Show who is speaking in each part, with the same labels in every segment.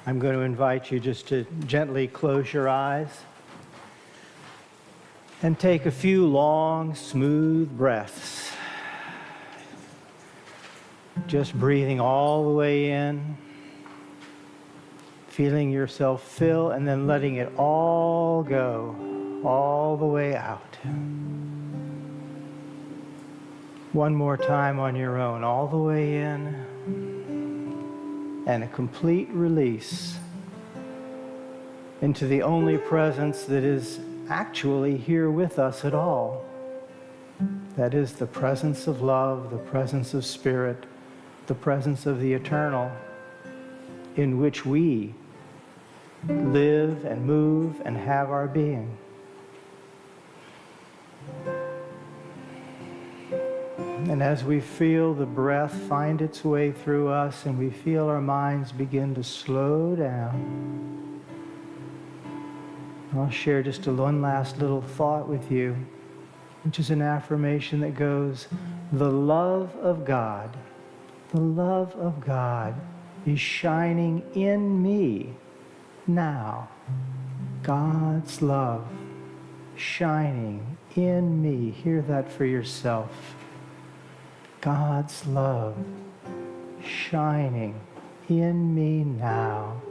Speaker 1: I'm going to invite you just to gently close your eyes and take a few long, smooth breaths. Just breathing all the way in, feeling yourself fill, and then letting it all go, all the way out. One more time on your own, all the way in, and a complete release into the only presence that is actually here with us at all. That is the presence of love, the presence of spirit, the presence of the eternal, in which we live and move and have our being. And as we feel the breath find its way through us and we feel our minds begin to slow down, I'll share just one last little thought with you, which is an affirmation that goes, the love of God is shining in me now. God's love shining in me. Hear that for yourself. God's love shining in me now.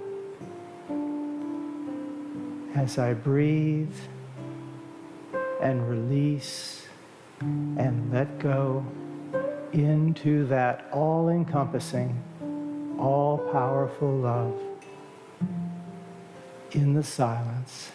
Speaker 1: As I breathe and release and let go into that all-encompassing, all-powerful love in the silence.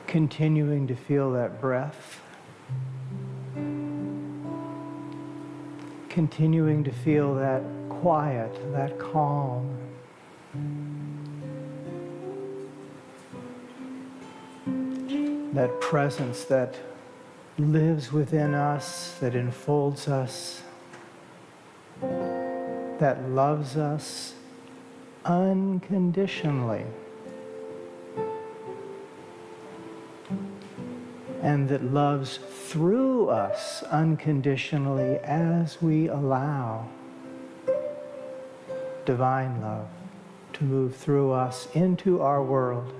Speaker 1: Continuing to feel that breath. Continuing to feel that quiet, that calm. That presence that lives within us, that enfolds us, that loves us unconditionally. And that loves through us unconditionally as we allow divine love to move through us into our world.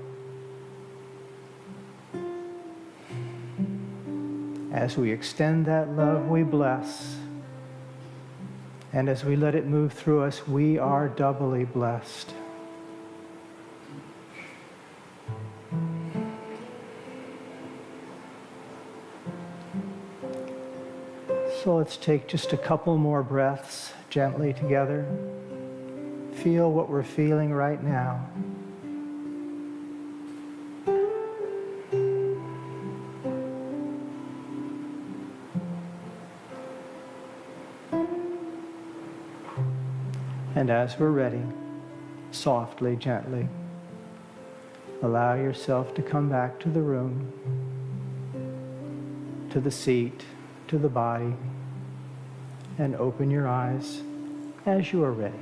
Speaker 1: As we extend that love, we bless. And as we let it move through us, we are doubly blessed. So let's take just a couple more breaths gently together. Feel what we're feeling right now. And as we're ready, softly, gently, allow yourself to come back to the room, to the seat, to the body, and open your eyes as you are ready.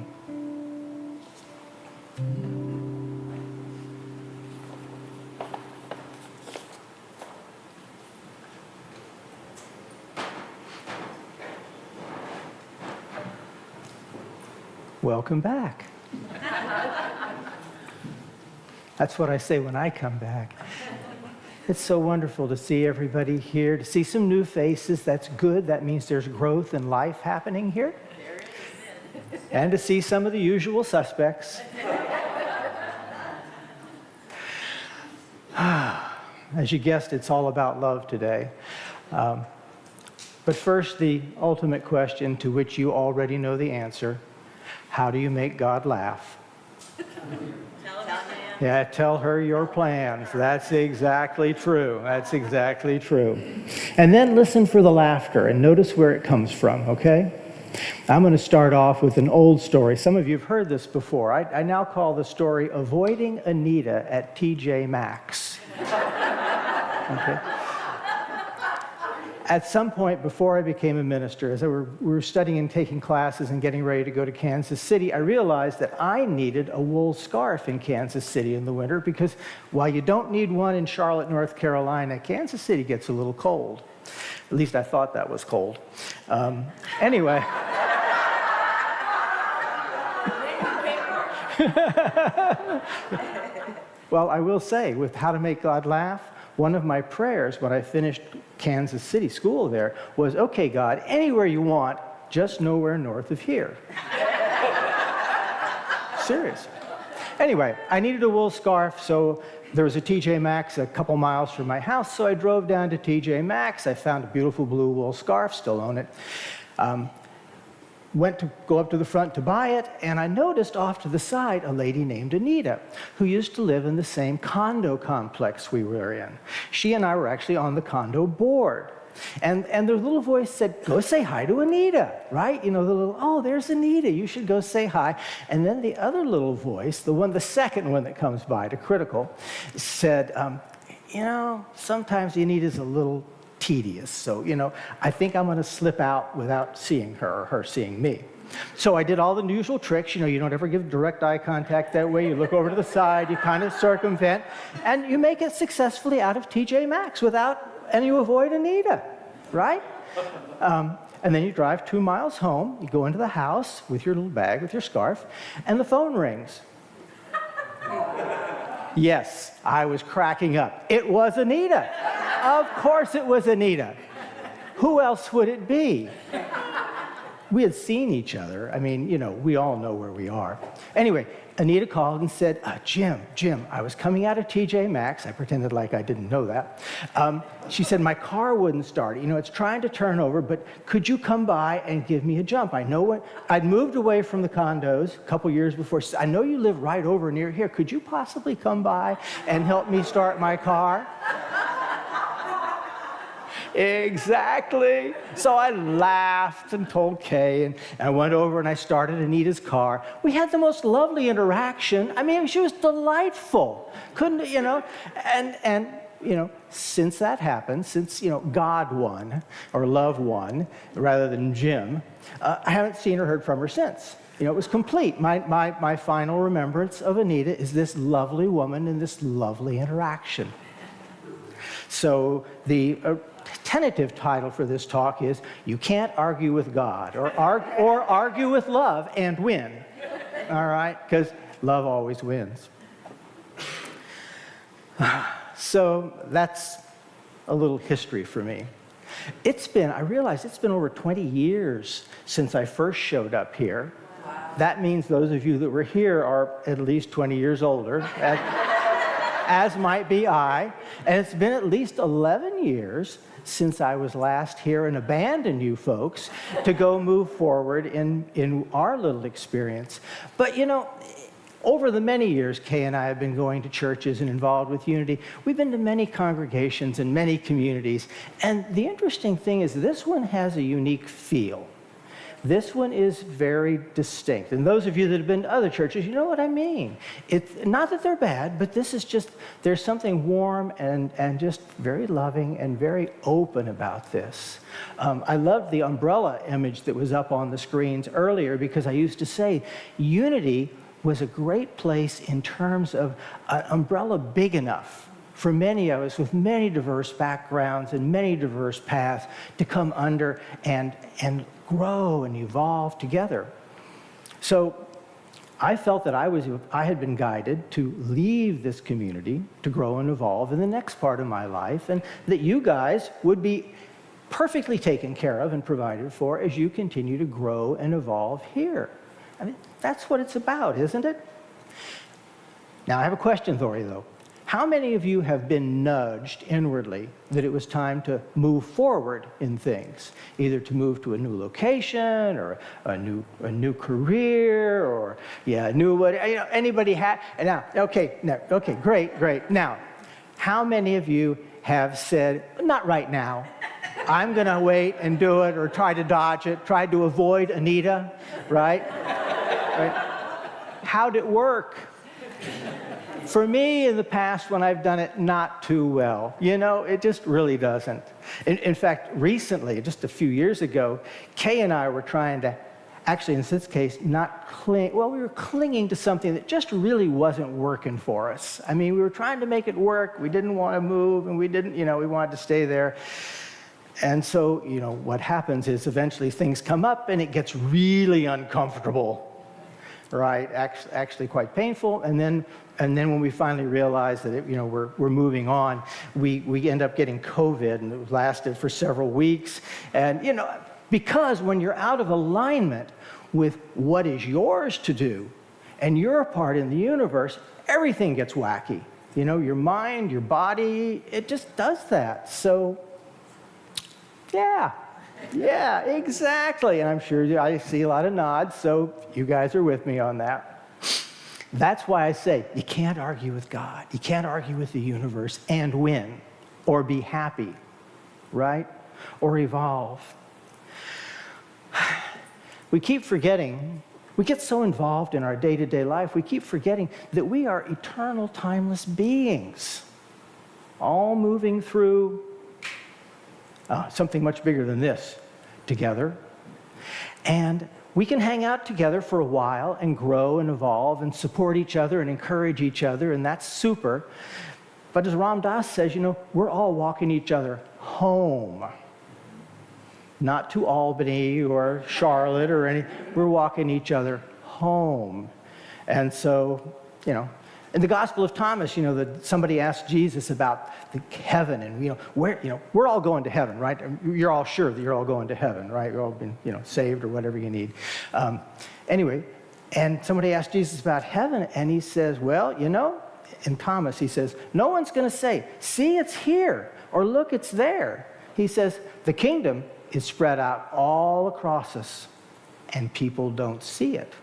Speaker 1: Welcome back. That's what I say when I come back. It's so wonderful to see everybody here, to see some new faces. That's good. That means there's growth and life happening here. And to see some of the usual suspects. As you guessed, it's all about love today. But first, the ultimate question to which you already know the answer: how do you make God laugh? Yeah, tell her your plans. That's exactly true. That's exactly true. And then listen for the laughter and notice where it comes from, okay? I'm going to start off with an old story. Some of you have heard this before. I now call the story Avoiding Anita at TJ Maxx. Okay? At some point before I became a minister, as we were studying and taking classes and getting ready to go to Kansas City, I realized that I needed a wool scarf in Kansas City in the winter because while you don't need one in Charlotte, North Carolina, Kansas City gets a little cold. At least I thought that was cold. Anyway. Well, I will say, with How to Make God Laugh, one of my prayers when I finished Kansas City school there was, okay, God, anywhere you want, just nowhere north of here. Serious. Anyway, I needed a wool scarf, so there was a TJ Maxx a couple miles from my house, so I drove down to TJ Maxx. I found a beautiful blue wool scarf, still own it. Went to go up to the front to buy it, and I noticed off to the side a lady named Anita, who used to live in the same condo complex we were in. She and I were actually on the condo board. And the little voice said, go say hi to Anita, right? You know, the little, oh, there's Anita, you should go say hi. And then the other little voice, the second one that comes by to critical, said, you know, sometimes Anita's a little tedious. So, you know, I think I'm going to slip out without seeing her or her seeing me. So I did all the usual tricks. You know, you don't ever give direct eye contact that way. You look over to the side, you kind of circumvent, and you make it successfully out of TJ Maxx and you avoid Anita, right? And then you drive 2 miles home, you go into the house with your little bag, with your scarf, and the phone rings. Yes, I was cracking up. It was Anita. Of course it was Anita. Who else would it be? We had seen each other. I mean, you know, we all know where we are. Anyway, Anita called and said, Jim, I was coming out of TJ Maxx. I pretended like I didn't know that. She said, my car wouldn't start. You know, it's trying to turn over, but could you come by and give me a jump? I know I'd moved away from the condos a couple years before. She said, I know you live right over near here. Could you possibly come by and help me start my car? Exactly. So I laughed and told Kay, and I went over and I started Anita's car. We had the most lovely interaction. I mean, she was delightful. Couldn't, you know, and you know, since that happened, since, you know, God won, or love won, rather than Jim, I haven't seen or heard from her since. You know, it was complete. My final remembrance of Anita is this lovely woman and this lovely interaction. So the tentative title for this talk is You Can't Argue with God, or argue with love and win. All right? Because love always wins. So that's a little history for me. I realize it's been over 20 years since I first showed up here. That means those of you that were here are at least 20 years older, as might be I. And it's been at least 11 years since I was last here and abandoned you folks to go move forward in our little experience. But, you know, over the many years Kay and I have been going to churches and involved with Unity, we've been to many congregations and many communities. And the interesting thing is this one has a unique feel. This one is very distinct. And those of you that have been to other churches, you know what I mean. It's not that they're bad, but this is just, there's something warm and just very loving and very open about this. I loved the umbrella image that was up on the screens earlier because I used to say Unity was a great place in terms of an umbrella big enough for many of us with many diverse backgrounds and many diverse paths to come under and grow and evolve together. So I felt that I had been guided to leave this community to grow and evolve in the next part of my life, and that you guys would be perfectly taken care of and provided for as you continue to grow and evolve here. I mean, that's what it's about, isn't it? Now, I have a question for you, though. How many of you have been nudged inwardly that it was time to move forward in things, either to move to a new location or a new career or anybody had? Now, okay, great. Now, how many of you have said, not right now, I'm going to wait and do it, or try to dodge it, try to avoid Anita, right? How'd it work? For me, in the past, when I've done it, not too well. It just really doesn't. In fact, recently, just a few years ago, Kay and I were trying to, actually in this case, we were clinging to something that just really wasn't working for us. I mean, we were trying to make it work. We didn't want to move, and we wanted to stay there. And so, what happens is eventually things come up, and it gets really uncomfortable. Right, actually quite painful, and then when we finally realize that we're moving on, we end up getting COVID, and it lasted for several weeks. And because when you're out of alignment with what is yours to do, and your part in the universe, everything gets wacky. Your mind, your body, it just does that. So, yeah, exactly. And I'm sure I see a lot of nods, so you guys are with me on that. That's why I say you can't argue with God. You can't argue with the universe and win or be happy, right? Or evolve. We keep forgetting, we get so involved in our day-to-day life, we keep forgetting that we are eternal, timeless beings, all moving through something much bigger than this together. And we can hang out together for a while and grow and evolve and support each other and encourage each other, and that's super. But as Ram Dass says, we're all walking each other home. Not to Albany or Charlotte or we're walking each other home. And so, in the Gospel of Thomas, somebody asked Jesus about the heaven and, we're all going to heaven, right? You're all sure that you're all going to heaven, right? You've all been, saved or whatever you need. Anyway, and somebody asked Jesus about heaven, and he says, well, in Thomas, he says, no one's going to say, see, it's here, or look, it's there. He says, the kingdom is spread out all across us, and people don't see it.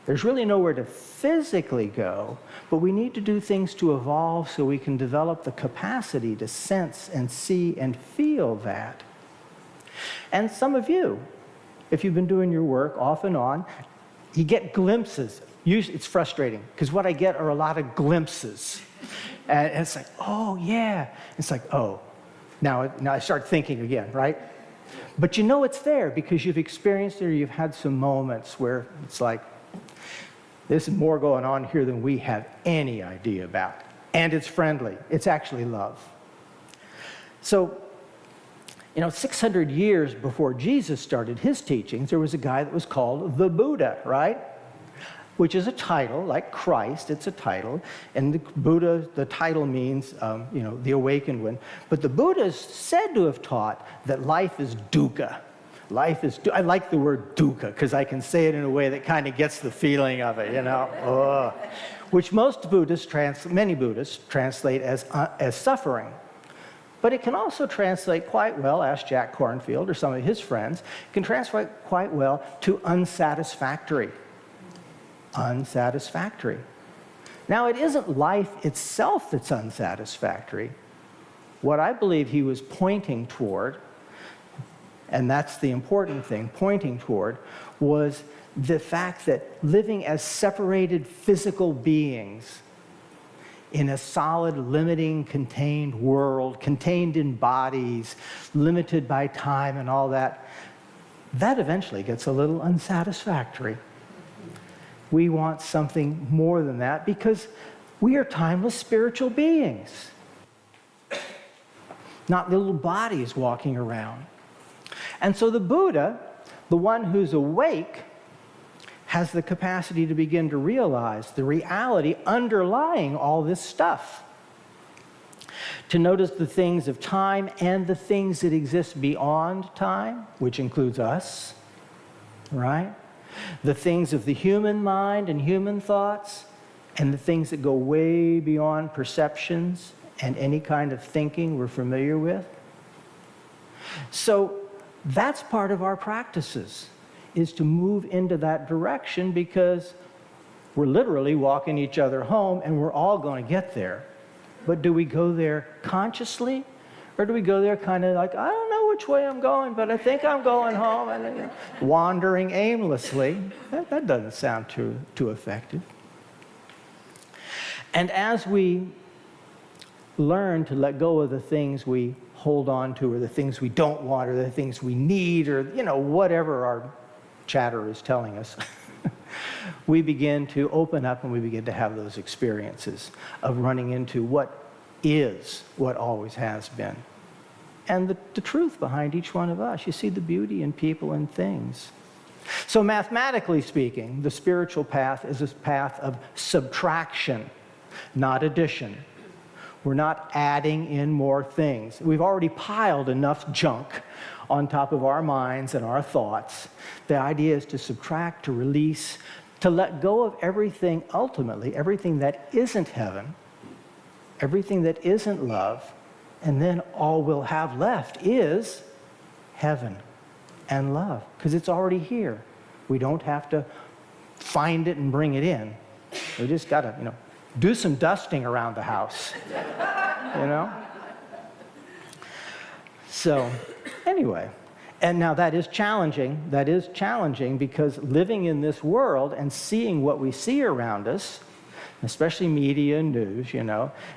Speaker 1: There's really nowhere to physically go, but we need to do things to evolve so we can develop the capacity to sense and see and feel that. And some of you, if you've been doing your work off and on, you get glimpses. Usually it's frustrating, because what I get are a lot of glimpses. And it's like, oh, yeah. It's like, oh, now I start thinking again, right? But it's there because you've experienced it, or you've had some moments where it's like, there's more going on here than we have any idea about. And it's friendly. It's actually love. So, 600 years before Jesus started his teachings, there was a guy that was called the Buddha, right? Which is a title, like Christ, it's a title. And the Buddha, the title means, the awakened one. But the Buddha is said to have taught that life is dukkha. I like the word dukkha because I can say it in a way that kind of gets the feeling of it, which many Buddhists translate as suffering. But it can also translate quite well, ask Jack Kornfield or some of his friends, can translate quite well to unsatisfactory. Unsatisfactory. Now, it isn't life itself that's unsatisfactory. What I believe he was pointing toward, and that's the important thing, pointing toward, was the fact that living as separated physical beings in a solid, limiting, contained world, contained in bodies, limited by time and all that, that eventually gets a little unsatisfactory. We want something more than that because we are timeless spiritual beings, not little bodies walking around. And so the Buddha, the one who's awake, has the capacity to begin to realize the reality underlying all this stuff. To notice the things of time and the things that exist beyond time, which includes us, right? The things of the human mind and human thoughts, and the things that go way beyond perceptions and any kind of thinking we're familiar with. So that's part of our practices, is to move into that direction, because we're literally walking each other home and we're all going to get there. But do we go there consciously? Or do we go there kind of like, I don't know which way I'm going, but I think I'm going home, and then wandering aimlessly? That doesn't sound too effective. And as we learn to let go of the things we hold on to, or the things we don't want, or the things we need, or whatever our chatter is telling us, we begin to open up and we begin to have those experiences of running into what is what always has been. And the truth behind each one of us. You see the beauty in people and things. So mathematically speaking, the spiritual path is a path of subtraction, not addition. We're not adding in more things. We've already piled enough junk on top of our minds and our thoughts. The idea is to subtract, to release, to let go of everything, ultimately, everything that isn't heaven, everything that isn't love, and then all we'll have left is heaven and love, because it's already here. We don't have to find it and bring it in. We just got to, do some dusting around the house, So, anyway, and now that is challenging. That is challenging, because living in this world and seeing what we see around us, especially media and news,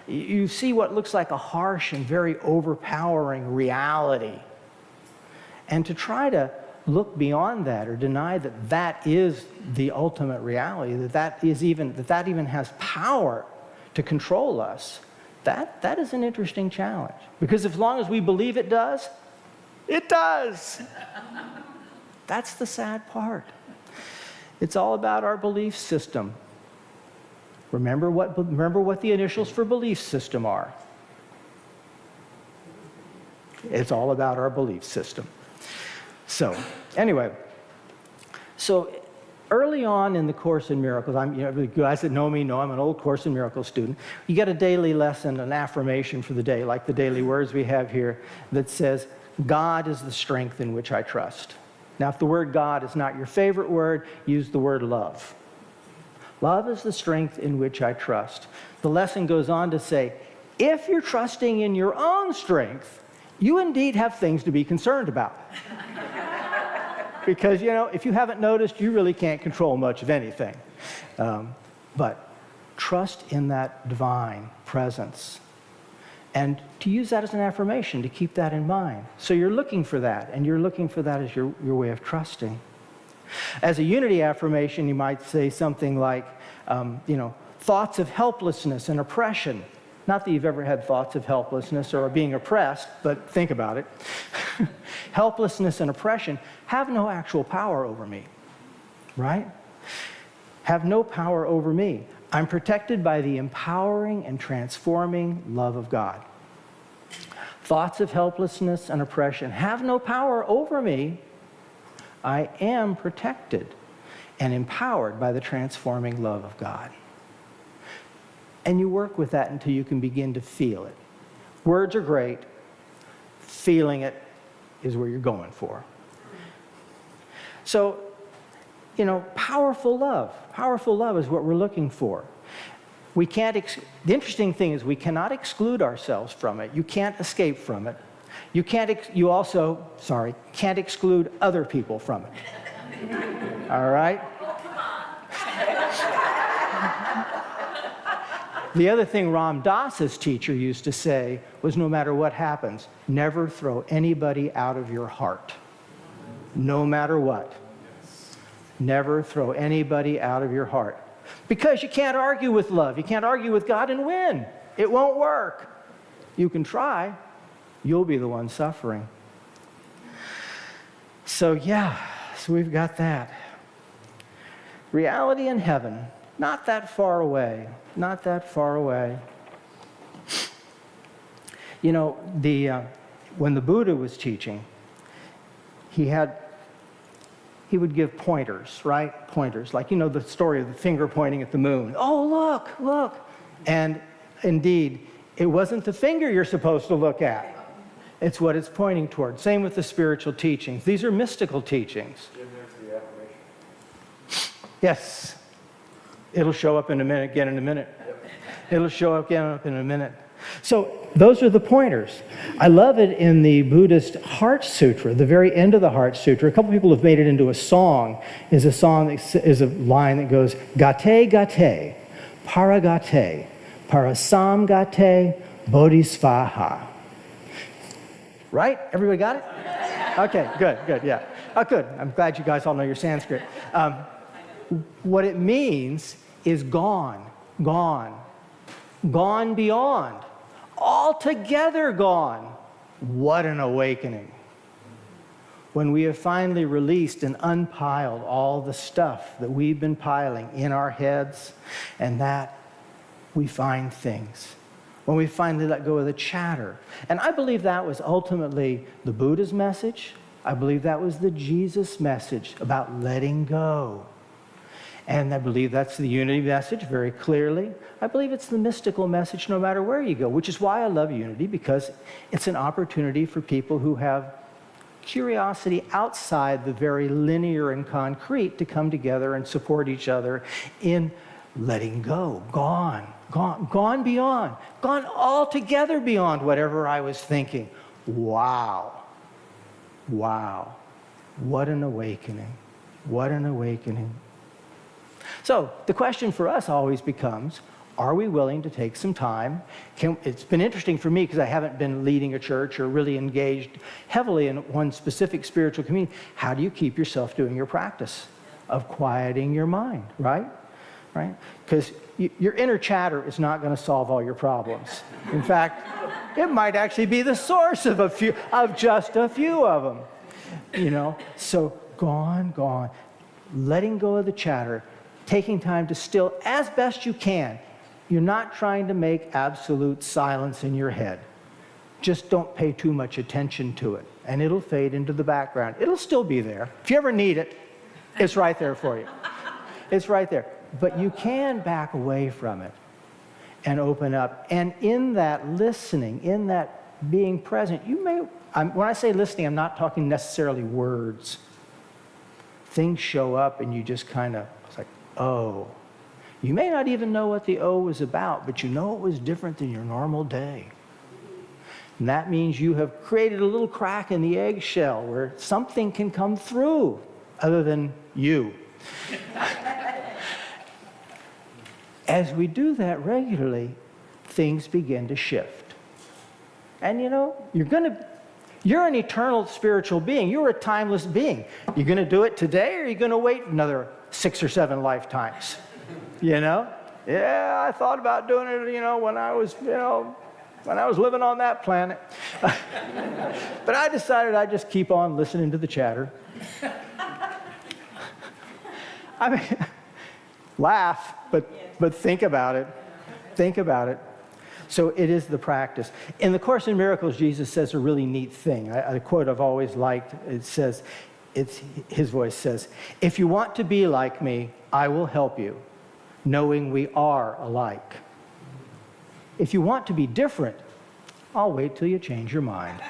Speaker 1: you see what looks like a harsh and very overpowering reality. And to try to look beyond that, or deny that that is the ultimate reality, that even has power to control us, that is an interesting challenge. Because as long as we believe it does, it does. That's the sad part. It's all about our belief system. Remember what the initials for belief system are. It's all about our belief system. So, anyway, early on in the Course in Miracles, you guys that know me know I'm an old Course in Miracles student. You get a daily lesson, an affirmation for the day, like the daily words we have here, that says, God is the strength in which I trust. Now, if the word God is not your favorite word, use the word love. Love is the strength in which I trust. The lesson goes on to say, if you're trusting in your own strength, you indeed have things to be concerned about. Because, if you haven't noticed, you really can't control much of anything. But trust in that divine presence. And to use that as an affirmation, to keep that in mind. So you're looking for that, and you're looking for that as your way of trusting. As a unity affirmation, you might say something like, thoughts of helplessness and oppression. Not that you've ever had thoughts of helplessness or being oppressed, but think about it. Helplessness and oppression have no actual power over me, right? Have no power over me. I'm protected by the empowering and transforming love of God. Thoughts of helplessness and oppression have no power over me. I am protected and empowered by the transforming love of God. And you work with that until you can begin to feel it. Words are great. Feeling it is where you're going for. So, powerful love. Powerful love is what we're looking for. We can't. The interesting thing is we cannot exclude ourselves from it. You can't escape from it. You also can't exclude other people from it. All right? The other thing Ram Dass's teacher used to say was, no matter what happens, never throw anybody out of your heart. No matter what. Never throw anybody out of your heart. Because you can't argue with love. You can't argue with God and win. It won't work. You can try. You'll be the one suffering. So we've got that. Reality in heaven, not that far away. Not that far away. When the Buddha was teaching, he had he would give pointers, right? Pointers, like, you know, the story of the finger pointing at the moon. Oh, look, look. And indeed, it wasn't the finger you're supposed to look at. It's what it's pointing toward. Same with the spiritual teachings. These are mystical teachings.
Speaker 2: Jim, there's the affirmation.
Speaker 1: Yes. It'll show up in a minute, again in a minute. It'll show up again in a minute. So those are the pointers. I love it in the Buddhist Heart Sutra, the very end of the Heart Sutra. A couple people have made it into a song. Is a song that is a line that goes, Gate gate, paragate, parasam gate, bodhisvaha. Right? Everybody got it? Okay, good, yeah. Oh, good. I'm glad you guys all know your Sanskrit. What it means is gone beyond, altogether gone. What an awakening. When we have finally released and unpiled all the stuff that we've been piling in our heads, and that we find things. When we finally let go of the chatter. And I believe that was ultimately the Buddha's message. I believe that was the Jesus message about letting go. And I believe that's the unity message very clearly. I believe it's the mystical message no matter where you go, which is why I love unity, because it's an opportunity for people who have curiosity outside the very linear and concrete to come together and support each other in letting go, gone beyond, gone altogether beyond whatever I was thinking. Wow. What an awakening. What an awakening. So the question for us always becomes, are we willing to take some time? It's been interesting for me because I haven't been leading a church or really engaged heavily in one specific spiritual community. How do you keep yourself doing your practice of quieting your mind, right? Because your inner chatter is not going to solve all your problems. In fact, it might actually be the source of just a few of them. You know, so gone. Letting go of the chatter, taking time to still as best you can. You're not trying to make absolute silence in your head. Just don't pay too much attention to it, and it'll fade into the background. It'll still be there. If you ever need it, it's right there for you. It's right there. But you can back away from it and open up. And in that listening, in that being present, when I say listening, I'm not talking necessarily words. Things show up and you just kind of, it's like, oh. You may not even know what the oh was about, but you know it was different than your normal day. And that means you have created a little crack in the eggshell where something can come through other than you. As we do that regularly, things begin to shift. And you know, you're an eternal spiritual being. You're a timeless being. You're going to do it today, or are you going to wait another 6 or 7 lifetimes? You know? Yeah, I thought about doing it, when I was living on that planet. But I decided I'd just keep on listening to the chatter. I mean, laugh, but think about it. Think about it. So it is the practice. In the Course in Miracles, Jesus says a really neat thing. A quote I've always liked. It says, his voice says, "If you want to be like me, I will help you, knowing we are alike. If you want to be different, I'll wait till you change your mind."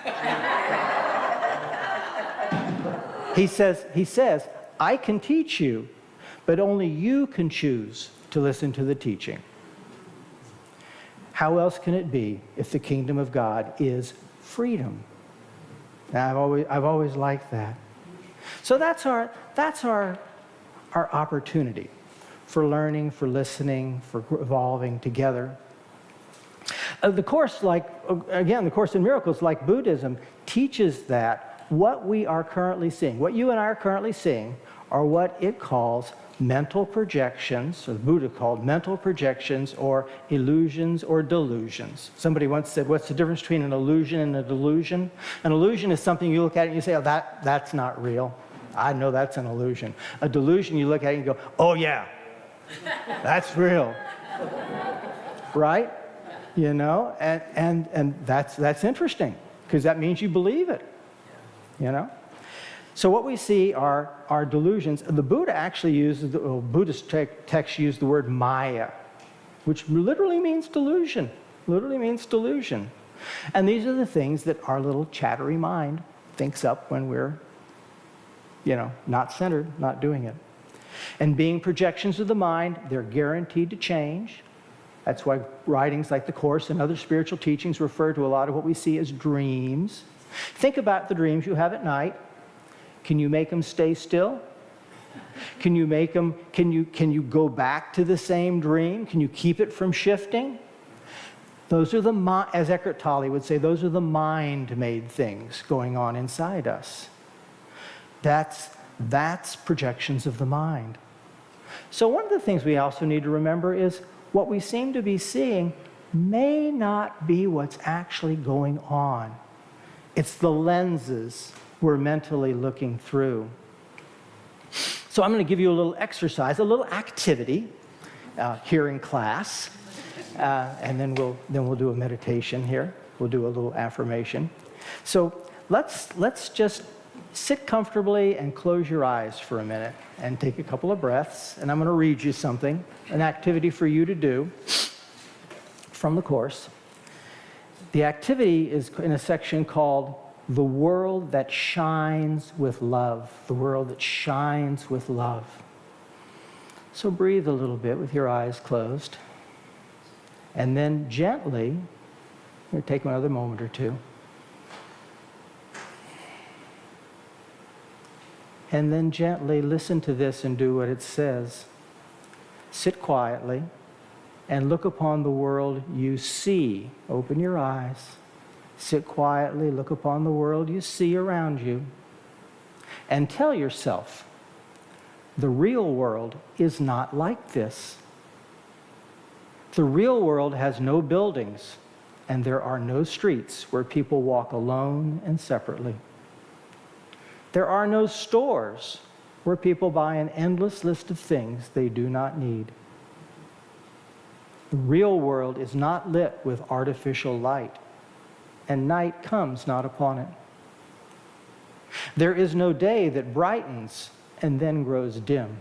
Speaker 1: He says, I can teach you, but only you can choose to listen to the teaching. How else can it be if the kingdom of God is freedom? Now, I've always liked that. So that's our opportunity for learning, for listening, for evolving together. The Course, the Course in Miracles, like Buddhism, teaches that what we are currently seeing, what you and I are currently seeing, are what it calls mental projections, or the Buddha called mental projections, or illusions or delusions. Somebody once said, what's the difference between an illusion and a delusion? An illusion is something you look at and you say, oh, that's not real. I know that's an illusion. A delusion, you look at it and you go, oh yeah, that's real. Right? And that's interesting, because that means you believe it. So what we see are delusions. The Buddha actually uses, Buddhist text used the word Maya, which literally means delusion. Literally means delusion. And these are the things that our little chattery mind thinks up when we're, not centered, not doing it. And being projections of the mind, they're guaranteed to change. That's why writings like the Course and other spiritual teachings refer to a lot of what we see as dreams. Think about the dreams you have at night. Can you make them stay still? Can you make them, can you go back to the same dream? Can you keep it from shifting? Those are as Eckhart Tolle would say, those are the mind-made things going on inside us. That's projections of the mind. So one of the things we also need to remember is what we seem to be seeing may not be what's actually going on. It's the lenses we're mentally looking through. So I'm going to give you a little exercise, a little activity here in class, and then we'll do a meditation here. We'll do a little affirmation. So let's just sit comfortably and close your eyes for a minute and take a couple of breaths. And I'm going to read you something, an activity for you to do from the Course. The activity is in a section called The World That Shines with Love. The world that shines with love. So breathe a little bit with your eyes closed. And then gently, take another moment or two. And then gently listen to this and do what it says. Sit quietly and look upon the world you see. Open your eyes. Sit quietly, look upon the world you see around you. And tell yourself, the real world is not like this. The real world has no buildings, and there are no streets where people walk alone and separately. There are no stores where people buy an endless list of things they do not need. The real world is not lit with artificial light, and night comes not upon it. There is no day that brightens and then grows dim.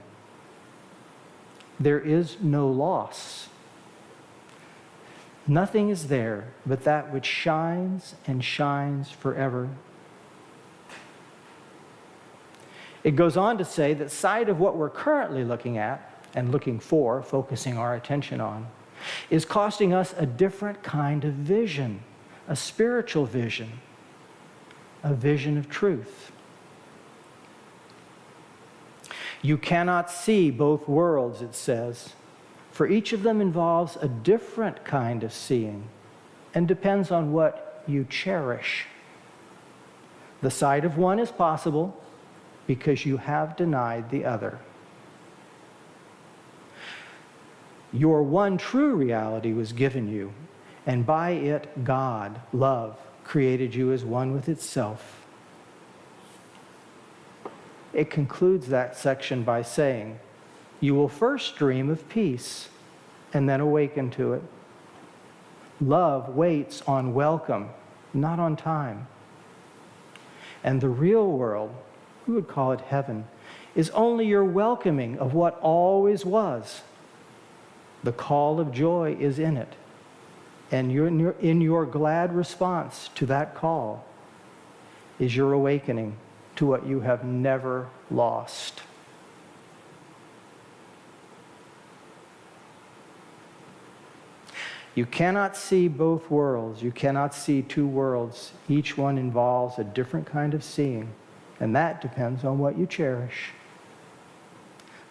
Speaker 1: There is no loss. Nothing is there but that which shines and shines forever. It goes on to say that side of what we're currently looking at and looking for, focusing our attention on, is costing us a different kind of vision, a spiritual vision, a vision of truth. You cannot see both worlds, it says, for each of them involves a different kind of seeing and depends on what you cherish. The sight of one is possible because you have denied the other. Your one true reality was given you, and by it God, love, created you as one with itself. It concludes that section by saying, you will first dream of peace and then awaken to it. Love waits on welcome, not on time. And the real world, we would call it heaven, is only your welcoming of what always was. The call of joy is in it. And in your glad response to that call is your awakening to what you have never lost. You cannot see both worlds. You cannot see two worlds. Each one involves a different kind of seeing, and that depends on what you cherish.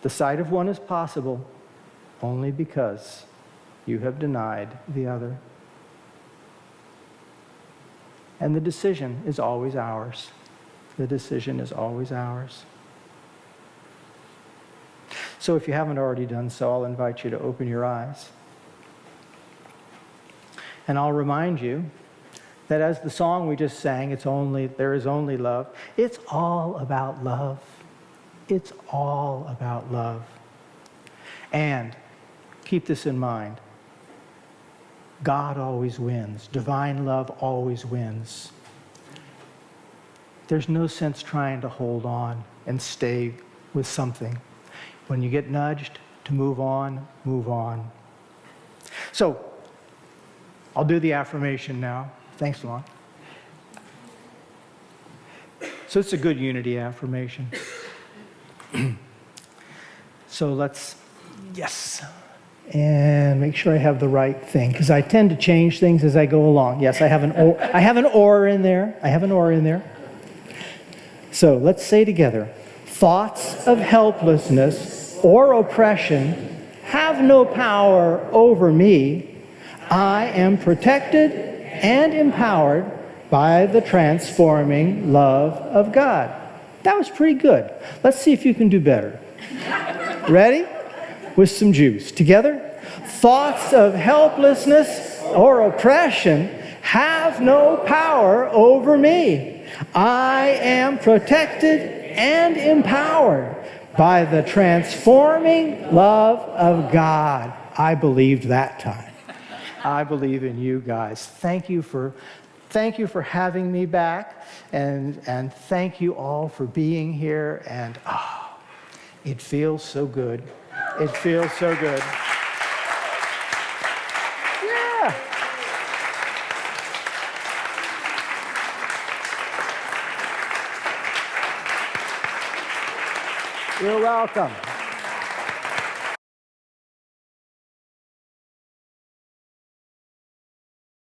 Speaker 1: The sight of one is possible only because you have denied the other. And the decision is always ours. The decision is always ours. So if you haven't already done so, I'll invite you to open your eyes. And I'll remind you that as the song we just sang, there is only love, it's all about love. It's all about love. And keep this in mind. God always wins. Divine love always wins. there's no sense trying to hold on and stay with something. When you get nudged to move on, move on. So, I'll do the affirmation now. Thanks, Lon. So it's a good unity affirmation. So let's, yes. And make sure I have the right thing, because I tend to change things as I go along. Yes, I have an or in there. I have an or in there. So let's say together, thoughts of helplessness or oppression have no power over me. I am protected and empowered by the transforming love of God. That was pretty good. Let's see if you can do better. Ready? With some juice. Together? Thoughts of helplessness or oppression have no power over me. I am protected and empowered by the transforming love of God. I believed that time. I believe in you guys. Thank you for having me back, and thank you all for being here. And it feels so good. It feels so good. Yeah. You're welcome.